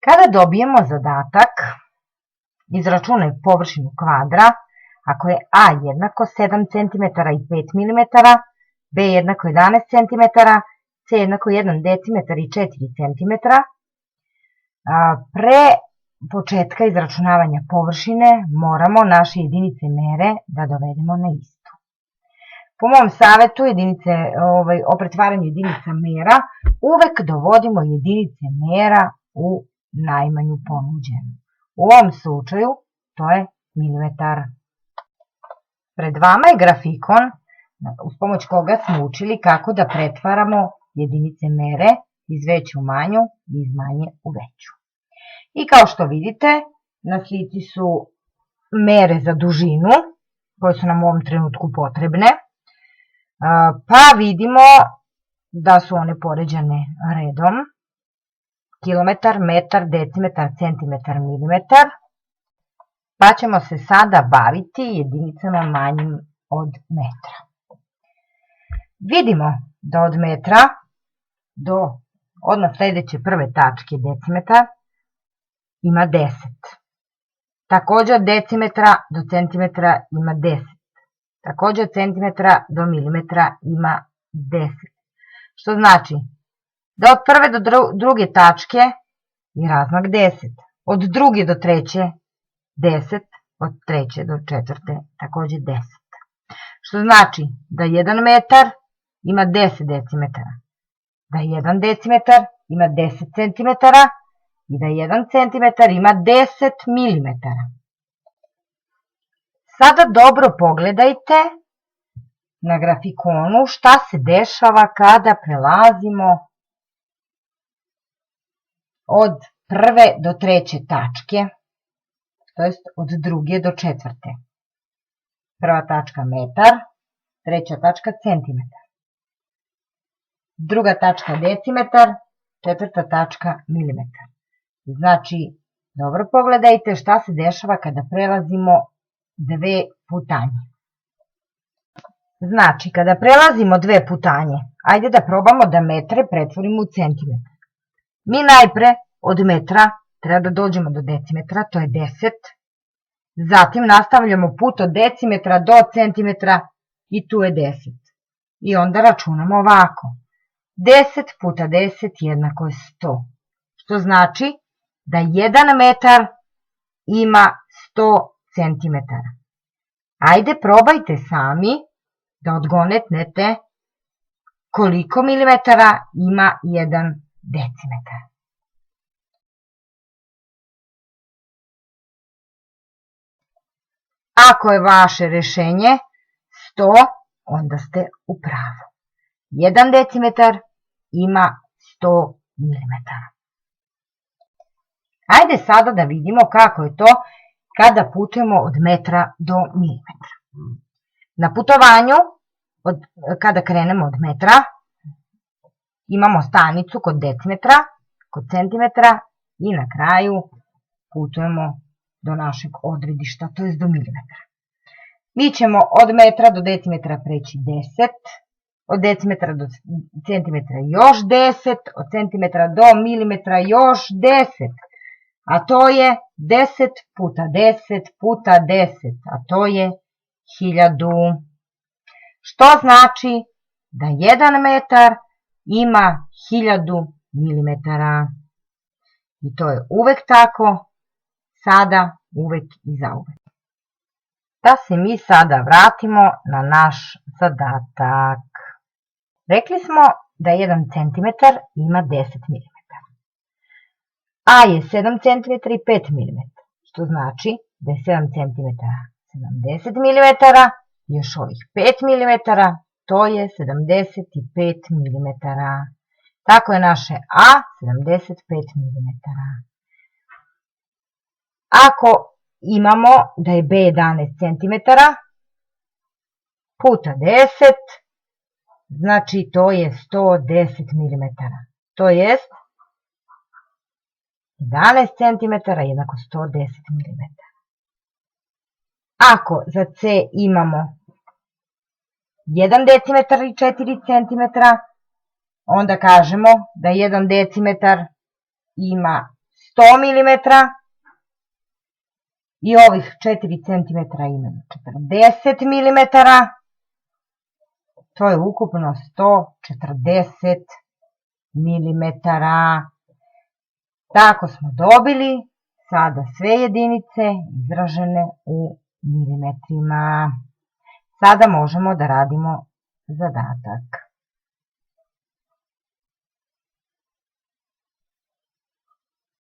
Kada dobijemo zadatak, izračunaj površinu kvadra ako je a jednako 7 cm i 5 mm, b jednako 11 cm, c jednako 1 decimetar i 4 cm. Pre početka izračunavanja površine moramo naše jedinice mere da dovedemo na istu. Po mom savetu o pretvaranju jedinica mera uvek dovodimo jedinice mera u najmanju ponuđenu. U ovom slučaju to je milimetar. Pred vama je grafikon uz pomoć koga smo učili kako da pretvaramo jedinice mere iz veće u manju i iz manje u veću. I kao što vidite, na slici su mere za dužinu koje su nam u ovom trenutku potrebne, pa vidimo da su one poređane redom. Kilometar, metar, decimetar, centimetar, milimetar. Pa ćemo se sada baviti jedinicama manjim od metra. Vidimo da od metra do odmah sledeće prve tačke decimetar ima 10. Takođe od decimetra do centimetra ima 10. Takođe od centimetra do milimetra ima 10. Što znači da od prve do druge tačke je razmak 10. Od druge do treće 10. Od treće do četvrte takođe 10. Što znači da 1 metar ima 10 decimetara. Da 1 decimetar ima 10 centimetara i da 1 centimetar ima 10 milimetara. Sada dobro pogledajte na grafikonu šta se dešava kada prelazimo od prve do treće tačke, to jest od druge do četvrte. Prva tačka metar, treća tačka centimetar. Druga tačka decimetar, četvrta tačka milimetar. Znači, dobro pogledajte šta se dešava kada prelazimo dve putanje. Znači, kada prelazimo dve putanje, ajde da probamo da metre pretvorimo u centimetar. Mi najpre od metra treba da dođemo do decimetra, to je 10. Zatim nastavljamo put od decimetra do centimetra i tu je 10. I onda računamo ovako. 10 puta 10 jednako je 100. Što znači da 1 metar ima 100 centimetara. Ajde probajte sami da odgonetnete koliko milimetara ima 1 decimetar. Ako je vaše rešenje 100, onda ste u pravu. 1 decimetar ima 100 milimetara. Ajde sada da vidimo kako je to kada putujemo od metra do milimetra. Na putovanju, kada krenemo od metra, imamo stanicu kod decimetra, kod centimetra i na kraju putujemo do našeg odredišta, to je do milimetra. Mi ćemo od metra do decimetra preći 10, od decimetra do centimetra još 10, od centimetra do milimetra još 10, a to je 10 puta 10 puta 10, a to je 1000. Što znači da 1 metar ima 1000 milimetara. I to je uvek tako, sada, uvek i zauvek. Da se mi sada vratimo na naš zadatak. Rekli smo da 1 cm ima 10 mm. A je 7 cm i 5 mm, što znači da je 7 cm 70 mm, još ovih 5 mm, to je 75 mm. Tako je naše A 75 mm. Ako imamo da je B 11 cm puta 10, znači to je 110 mm. To jest 11 cm jednako 110 mm. Ako za C imamo 1 decimetar i 4 cm, onda kažemo da 1 decimetar ima 100 mm i ovih 4 cm imaju 40 mm. To je ukupno 140 mm. Tako smo dobili sada sve jedinice izražene u milimetrima. Sada možemo da radimo zadatak.